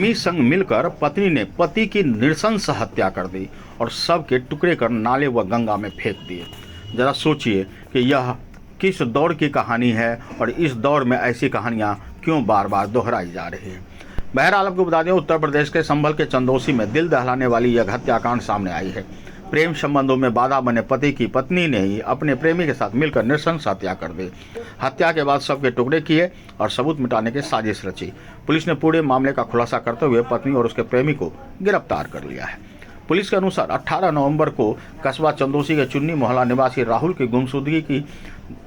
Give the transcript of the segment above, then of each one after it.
प्रेमी संग मिलकर पत्नी ने पति की नृशंस हत्या कर दी और शव के टुकड़े कर नाले व गंगा में फेंक दिए। जरा सोचिए कि यह किस दौर की कहानी है और इस दौर में ऐसी कहानियां क्यों बार बार दोहराई जा रही है। बहरहाल आपको बता दें, उत्तर प्रदेश के संभल के चंदौसी में दिल दहलाने वाली यह हत्याकांड सामने आई है। प्रेम संबंधों में बाधा बने पति की पत्नी ने ही अपने प्रेमी के साथ मिलकर नृशंस हत्या कर दी। हत्या के बाद शव के टुकड़े किए और सबूत मिटाने की साजिश रची। पुलिस ने पूरे मामले का खुलासा करते हुए पत्नी और उसके प्रेमी को गिरफ्तार कर लिया है। पुलिस के अनुसार 18 नवंबर को कस्बा चंदौसी के चुन्नी मोहल्ला निवासी राहुल की गुमशुदगी की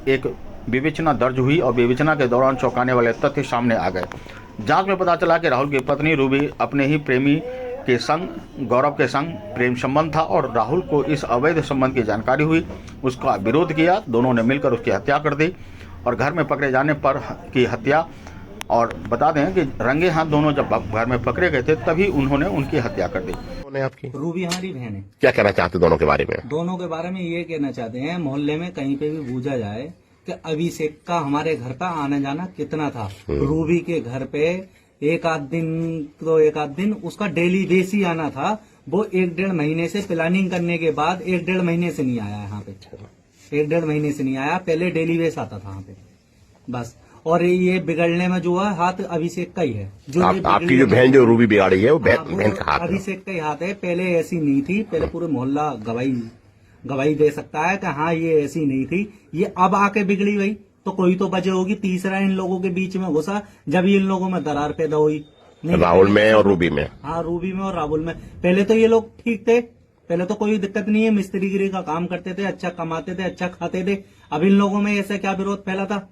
एक विवेचना दर्ज हुई और विवेचना के दौरान चौंकाने वाले तथ्य सामने आ गए। जांच में पता चला कि राहुल की पत्नी रूबी अपने ही प्रेमी के संग गौरव के संग प्रेम संबंध था और राहुल को इस अवैध संबंध की जानकारी हुई। उसका विरोध किया, दोनों ने मिलकर उसकी हत्या कर दी और घर में पकड़े जाने पर की हत्या। और बता दें कि रंगे हाथ दोनों जब घर में पकड़े गए थे तभी उन्होंने उनकी हत्या कर दी। आपकी रूबी हमारी बहन है। क्या कहना चाहते दोनों के बारे में? दोनों के बारे में ये कहना चाहते हैं, मोहल्ले में कहीं पे भी पूछा जाए कि अभिषेक का हमारे घर का आना जाना कितना था। रूबी के घर पे एक आध दिन उसका डेली बेस ही आना था। वो 1-1.5 महीने से प्लानिंग करने के बाद 1-1.5 महीने से नहीं आया यहाँ पे। 1-1.5 महीने से नहीं आया, पहले डेली बेस आता था यहाँ पे बस। और ये बिगड़ने में जो है हाथ अभिषेक का ही है। जो आपकी जो बहन जो रूबी बिगाड़ी है वो बहन का हाथ अभिषेक का ही हाथ है। पहले ऐसी नहीं थी, पहले पूरे मोहल्ला गवाही दे सकता है कि हाँ ये ऐसी नहीं थी। ये अब आके बिगड़ी गई तो कोई तो वजह होगी। तीसरा इन लोगों के बीच में घुसा जब इन लोगों में दरार पैदा हुई। राहुल में और रूबी में। हाँ, रूबी में और राहुल में। पहले तो ये लोग ठीक थे, पहले तो कोई दिक्कत नहीं है, मिस्त्रीगिरी का काम करते थे, अच्छा कमाते थे, अच्छा खाते थे। अब इन लोगों में ऐसे क्या विरोध फैला था,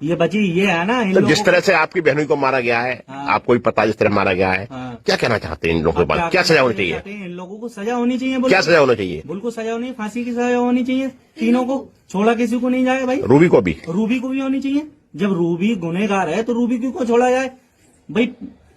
ये बची ये है ना। तो जिस तरह से आपकी बहनों को मारा गया है, आपको भी पता जिस तरह मारा गया है, क्या कहना चाहते हैं इन लोगों के बारे में? क्या सजा होनी चाहिए? इन लोगों को सजा होनी चाहिए। क्या सजा होनी चाहिए? बिल्कुल सजा होनी, फांसी की सजा होनी चाहिए। तीनों को छोड़ा किसी को नहीं जाए भाई। रूबी को भी होनी चाहिए। जब रूबी गुनहगार है तो रूबी क्यों छोड़ा जाए भाई?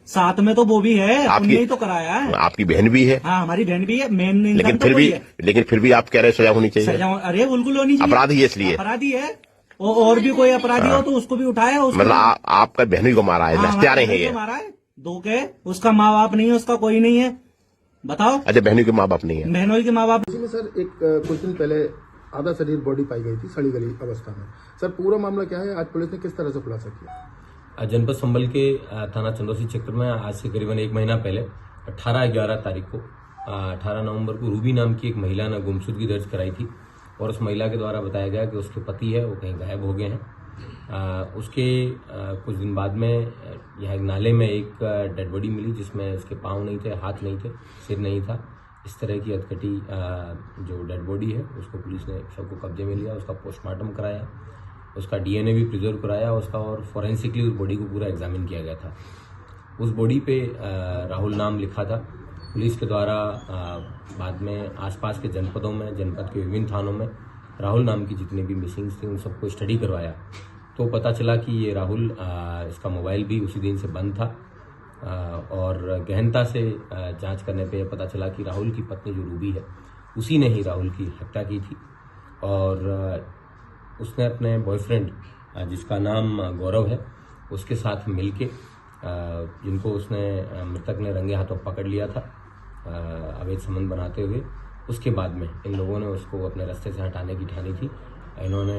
साथ में तो वो भी है, हमने ही तो कराया है। आपकी बहन भी है। हाँ, हमारी बहन भी है। मेन लेकिन फिर भी आप कह रहे सजा होनी चाहिए। सजा, अरे बिल्कुल होनी चाहिए। अपराधी है इसलिए। अपराधी है और भी कोई अपराधी हो तो उसको भी उठाया। मतलब आपका बहनों को मारा है, हत्यारे हैं ये। मारा है दो के, उसका माँ बाप नहीं है, उसका कोई नहीं है, बताओ। अच्छा, बहनों के माँ बाप नहीं है। बहनों के माँ बाप। में सर एक कुछ दिन पहले आधा शरीर बॉडी पाई गई थी सड़ी गली अवस्था में। सर पूरा मामला क्या है, आज पुलिस ने किस तरह से खुलासा किया? जनपद संभल के थाना चंदौसी क्षेत्र में आज से करीबन 1 महीना पहले 18/11 तारीख को 18 नवंबर को रूबी नाम की एक महिला ने गुमशुदगी दर्ज कराई थी और उस महिला के द्वारा बताया गया कि उसके पति है वो कहीं गायब हो गए हैं। उसके कुछ दिन बाद में यहाँ एक नाले में एक डेड बॉडी मिली जिसमें उसके पाँव नहीं थे, हाथ नहीं थे, सिर नहीं था। इस तरह की अधकटी जो डेड बॉडी है उसको पुलिस ने शव को कब्जे में लिया, उसका पोस्टमार्टम कराया, उसका डीएनए भी प्रिजर्व कराया उसका, और फॉरेंसिकली उस बॉडी को पूरा एग्जामिन किया गया था। उस बॉडी पे राहुल नाम लिखा था। पुलिस के द्वारा बाद में आसपास के जनपदों में, जनपद के विभिन्न थानों में राहुल नाम की जितने भी मिसिंग्स थी उन सबको स्टडी करवाया तो पता चला कि ये राहुल, इसका मोबाइल भी उसी दिन से बंद था। और गहनता से जांच करने पे पता चला कि राहुल की पत्नी जो रूबी है उसी ने ही राहुल की हत्या की थी। और उसने अपने बॉयफ्रेंड जिसका नाम गौरव है उसके साथ मिलके, जिनको उसने मृतक ने रंगे हाथों पकड़ लिया था अवैध संबंध बनाते हुए, उसके बाद में इन लोगों ने उसको अपने रास्ते से हटाने की ठानी थी। इन्होंने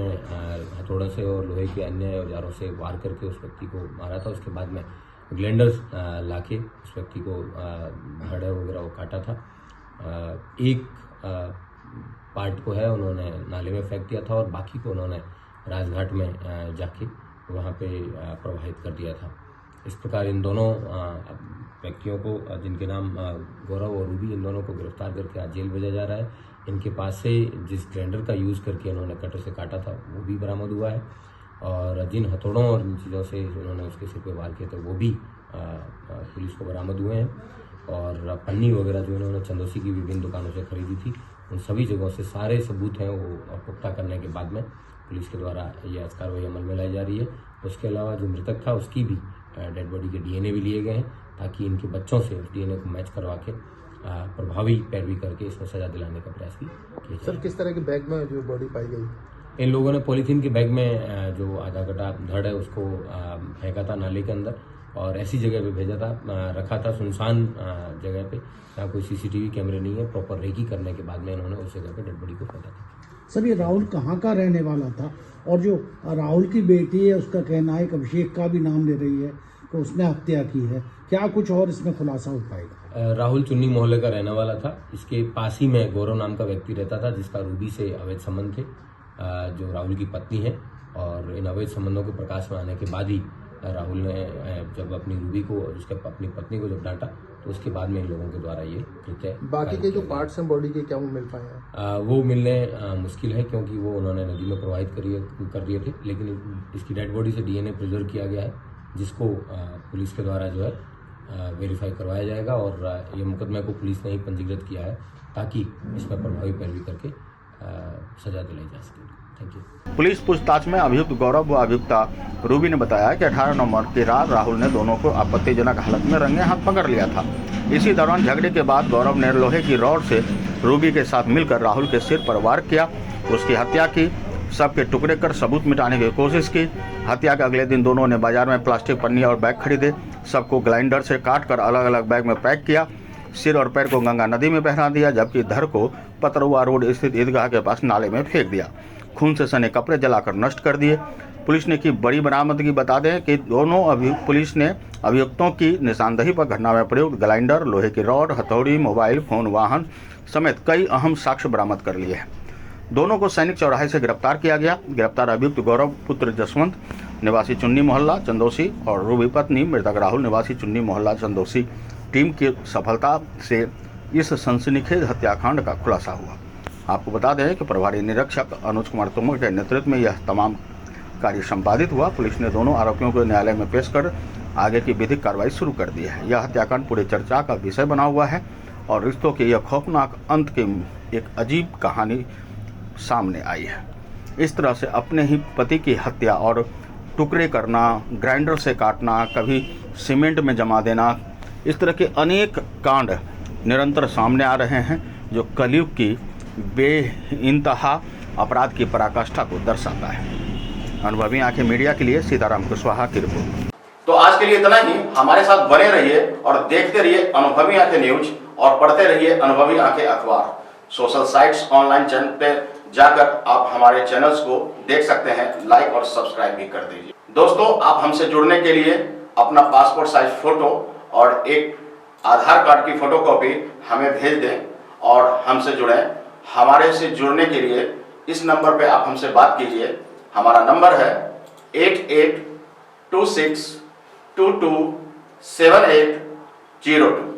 हथौड़ों से और लोहे के अन्य औजारों से वार करके उस व्यक्ति को मारा था। उसके बाद में ग्लैंडर्स लाके उस व्यक्ति को धड़ वगैरह वो काटा था। एक पार्ट को है उन्होंने नाले में फेंक दिया था और बाकी को उन्होंने राजघाट में जाके वहाँ पे प्रवाहित कर दिया था। इस प्रकार इन दोनों व्यक्तियों को, जिनके नाम गौरव और रूबी, इन दोनों को गिरफ्तार करके आज जेल भेजा जा रहा है। इनके पास से जिस ग्राइंडर का यूज़ करके इन्होंने कटर से काटा था वो भी बरामद हुआ है और जिन हथौड़ों और इन चीज़ों से उन्होंने उसके सिर पे वार किए थे वो भी पुलिस को बरामद हुए हैं। और पन्नी वगैरह जो इन्होंने चंदौसी की विभिन्न दुकानों से खरीदी थी उन सभी जगहों से सारे सबूत हैं वो पुख्ता करने के बाद में पुलिस के द्वारा ये आज कार्रवाई अमल में लाई जा रही है। उसके अलावा जो मृतक था उसकी भी डेड बॉडी के डीएनए भी लिए गए हैं ताकि इनके बच्चों से उस डीएनए को मैच करवा के प्रभावी पैरवी करके इसमें सजा दिलाने का प्रयास भी किया। सर किस तरह के बैग में जो बॉडी पाई गई? इन लोगों ने पॉलीथीन के बैग में जो आधा कटा धड़ है उसको फेंका था नाले के अंदर और ऐसी जगह पे भेजा था, रखा था सुनसान जगह पे, जहाँ कोई सीसीटीवी कैमरे नहीं है। प्रॉपर रेकी करने के बाद में इन्होंने उस जगह पे डेड बॉडी को फेंका था। सर, ये राहुल कहाँ का रहने वाला था? और जो राहुल की बेटी है उसका कहना है कि अभिषेक का भी नाम ले रही है कि उसने हत्या की है। क्या कुछ और इसमें खुलासा हो पाएगा? राहुल चुन्नी मोहल्ले का रहने वाला था। इसके पास ही में गौरव नाम का व्यक्ति रहता था, जिसका रूबी से अवैध संबंध थे, जो राहुल की पत्नी है। और इन अवैध संबंधों के प्रकाश में आने के बाद ही राहुल ने जब अपनी रूबी को और उसके अपनी पत्नी को जब डांटा, तो उसके बाद में इन लोगों के द्वारा ये कृत्य। बाकी के जो पार्ट्स हैं बॉडी के, क्या वो मिल पाए हैं? वो मिलने मुश्किल है, क्योंकि वो उन्होंने नदी में प्रवाहित कर दिए थे। लेकिन इसकी डेड बॉडी से डीएनए प्रिजर्व किया गया है, जिसको पुलिस के द्वारा जो है वेरीफाई करवाया जाएगा। और ये मुकदमे को पुलिस ने ही पंजीकृत किया है, ताकि इसमें प्रभावी पैरवी करके सजा दिलाई जा सके। Thank you. पुलिस पूछताछ में अभियुक्त गौरव व अभियुक्ता रूबी ने बताया कि 18 नवंबर की रात राहुल ने दोनों को आपत्तिजनक हालत में रंगे हाथ पकड़ लिया था। इसी दौरान झगड़े के बाद गौरव ने लोहे की रॉड से रूबी के साथ मिलकर राहुल के सिर पर वार किया, उसकी हत्या की, सबके टुकड़े कर सबूत मिटाने की कोशिश की। हत्या के अगले दिन दोनों ने बाजार में प्लास्टिक पन्नी और बैग खरीदे, सबको ग्राइंडर से काट कर अलग अलग बैग में पैक किया, सिर और पैर को गंगा नदी में बहा दिया, जबकि धड़ को पतरुआ रोड स्थित ईदगाह के पास नाले में फेंक दिया। खून से सने कपड़े जलाकर नष्ट कर दिए। पुलिस ने की बड़ी बरामदगी। बता दें कि पुलिस ने अभियुक्तों की निशानदेही पर घटना में प्रयुक्त ग्राइंडर, लोहे की रॉड, हथौड़ी, मोबाइल फोन, वाहन समेत कई अहम साक्ष्य बरामद कर लिए हैं। दोनों को सैनिक चौराहे से गिरफ्तार किया गया। गिरफ्तार अभियुक्त गौरव पुत्र जसवंत निवासी चुन्नी मोहल्ला चंदौसी और रूबी पत्नी मृतक राहुल निवासी चुन्नी मोहल्ला चंदौसी टीम की सफलता से इस सनसनीखेज हत्याकांड का खुलासा हुआ। आपको बता दें कि प्रभारी निरीक्षक अनुज कुमार तोमर के नेतृत्व में यह तमाम कार्य संपादित हुआ। पुलिस ने दोनों आरोपियों को न्यायालय में पेश कर आगे की विधिक कार्रवाई शुरू कर दी है। यह हत्याकांड पूरे चर्चा का विषय बना हुआ है और रिश्तों के यह खौफनाक अंत की एक अजीब कहानी सामने आई है। इस तरह से अपने ही पति की हत्या और टुकड़े करना, ग्राइंडर से काटना, कभी सीमेंट में जमा देना, इस तरह के अनेक कांड निरंतर सामने आ रहे हैं, जो कलयुग की बेइंतहा अपराध की पराकाष्ठा को दर्शाता है। अनुभवी आंखें मीडिया के लिए सीताराम कुशवाहा की रिपोर्ट। तो आज के लिए इतना ही। हमारे साथ बने रहिए और देखते रहिए अनुभवी आंखें न्यूज और पढ़ते रहिए अनुभवी आंखें अखबार। सोशल साइट्स, ऑनलाइन चैनल पे जाकर आप हमारे चैनल्स को देख सकते हैं, लाइक और सब्सक्राइब भी कर दीजिए। दोस्तों, आप हमसे जुड़ने के लिए अपना पासपोर्ट साइज फोटो और एक आधार कार्ड की फोटोकॉपी हमें भेज दें और हमसे जुड़ें। हमारे से जुड़ने के लिए इस नंबर पे आप हमसे बात कीजिए। हमारा नंबर है 8826227802।